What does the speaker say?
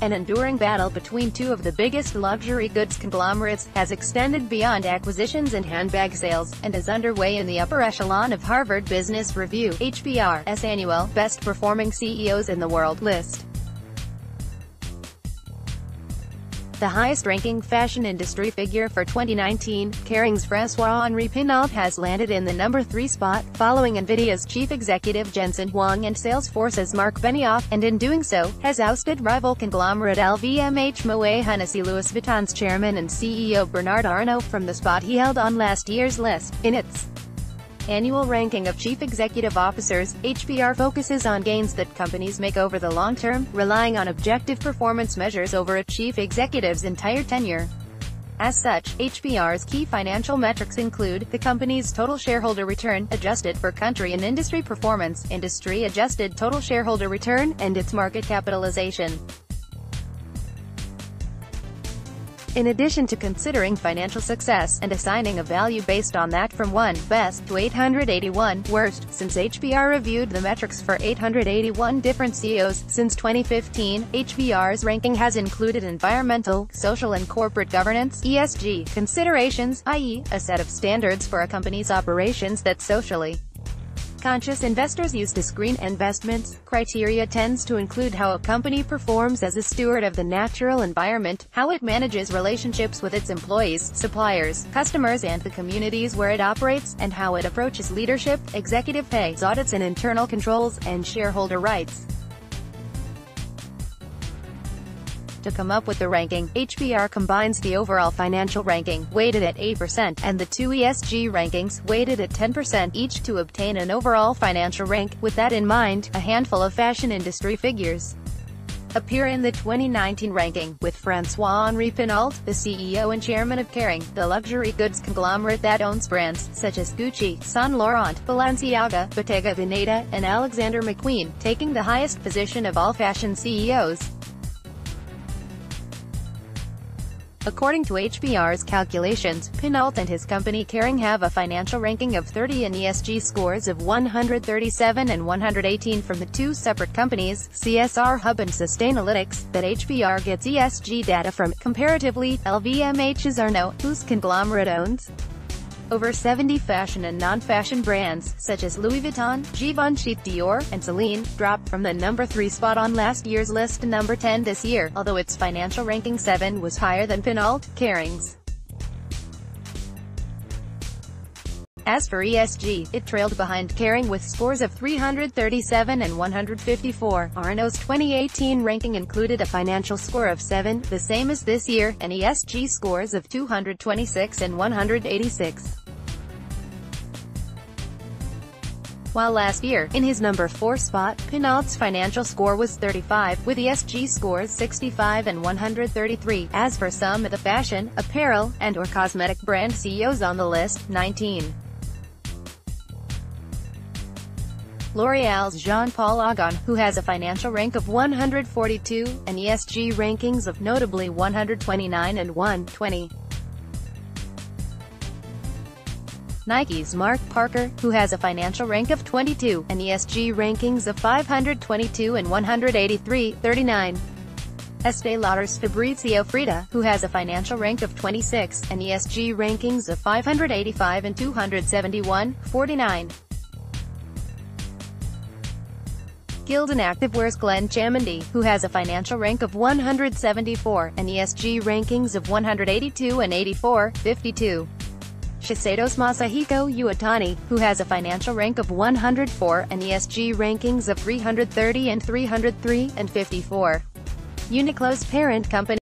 An enduring battle between two of the biggest luxury goods conglomerates has extended beyond acquisitions and handbag sales, and is underway in the upper echelon of Harvard Business Review (HBR's) annual Best Performing CEOs in the World list. The highest-ranking fashion industry figure for 2019, Kering's François-Henri Pinault has landed in the number 3 spot, following NVIDIA's chief executive Jensen Huang and Salesforce's Marc Benioff, and in doing so, has ousted rival conglomerate LVMH Moet Hennessy Louis Vuitton's chairman and CEO Bernard Arnault from the spot he held on last year's list. In its annual ranking of chief executive officers, HBR focuses on gains that companies make over the long term, relying on objective performance measures over a chief executive's entire tenure. As such, HBR's key financial metrics include the company's total shareholder return, adjusted for country and industry performance, industry-adjusted total shareholder return, and its market capitalization. In addition to considering financial success, and assigning a value based on that from 1 best to 881 worst, since HBR reviewed the metrics for 881 different CEOs, since 2015, HBR's ranking has included environmental, social and corporate governance (ESG) considerations, i.e., a set of standards for a company's operations that socially conscious investors use to screen investments. Criteria tends to include how a company performs as a steward of the natural environment, how it manages relationships with its employees, suppliers, customers and the communities where it operates, and how it approaches leadership, executive pay, audits and internal controls, and shareholder rights. To come up with the ranking, HBR combines the overall financial ranking, weighted at 8%, and the two ESG rankings, weighted at 10% each to obtain an overall financial rank. With that in mind, a handful of fashion industry figures appear in the 2019 ranking, with François-Henri Pinault, the CEO and chairman of Kering, the luxury goods conglomerate that owns brands such as Gucci, Saint Laurent, Balenciaga, Bottega Veneta, and Alexander McQueen, taking the highest position of all fashion CEOs. According to HBR's calculations, Pinault and his company Kering have a financial ranking of 30 and ESG scores of 137 and 118 from the two separate companies, CSR Hub and Sustainalytics, that HBR gets ESG data from. Comparatively, LVMH's Arnault, whose conglomerate owns over 70 fashion and non-fashion brands, such as Louis Vuitton, Givenchy, Dior, and Celine, dropped from the number 3 spot on last year's list to number 10 this year, although its financial ranking 7 was higher than Pinault, Kering's. As for ESG, it trailed behind Kering with scores of 337 and 154. Arnault's 2018 ranking included a financial score of 7, the same as this year, and ESG scores of 226 and 186. While last year, in his number 4 spot, Pinault's financial score was 35, with ESG scores 65 and 133. As for some of the fashion, apparel, and/or cosmetic brand CEOs on the list, 19. L'Oréal's Jean-Paul Agon, who has a financial rank of 142, and ESG rankings of notably 129 and 120. Nike's Mark Parker, who has a financial rank of 22, and ESG rankings of 522 and 183, 39. Estée Lauder's Fabrizio Frida, who has a financial rank of 26, and ESG rankings of 585 and 271, 49. Gildan Activewear's Glenn Chamandy, who has a financial rank of 174, and ESG rankings of 182 and 84, 52. Shiseido's Masahiko Uotani, who has a financial rank of 104, and ESG rankings of 330 and 303, and 54. Uniqlo's parent company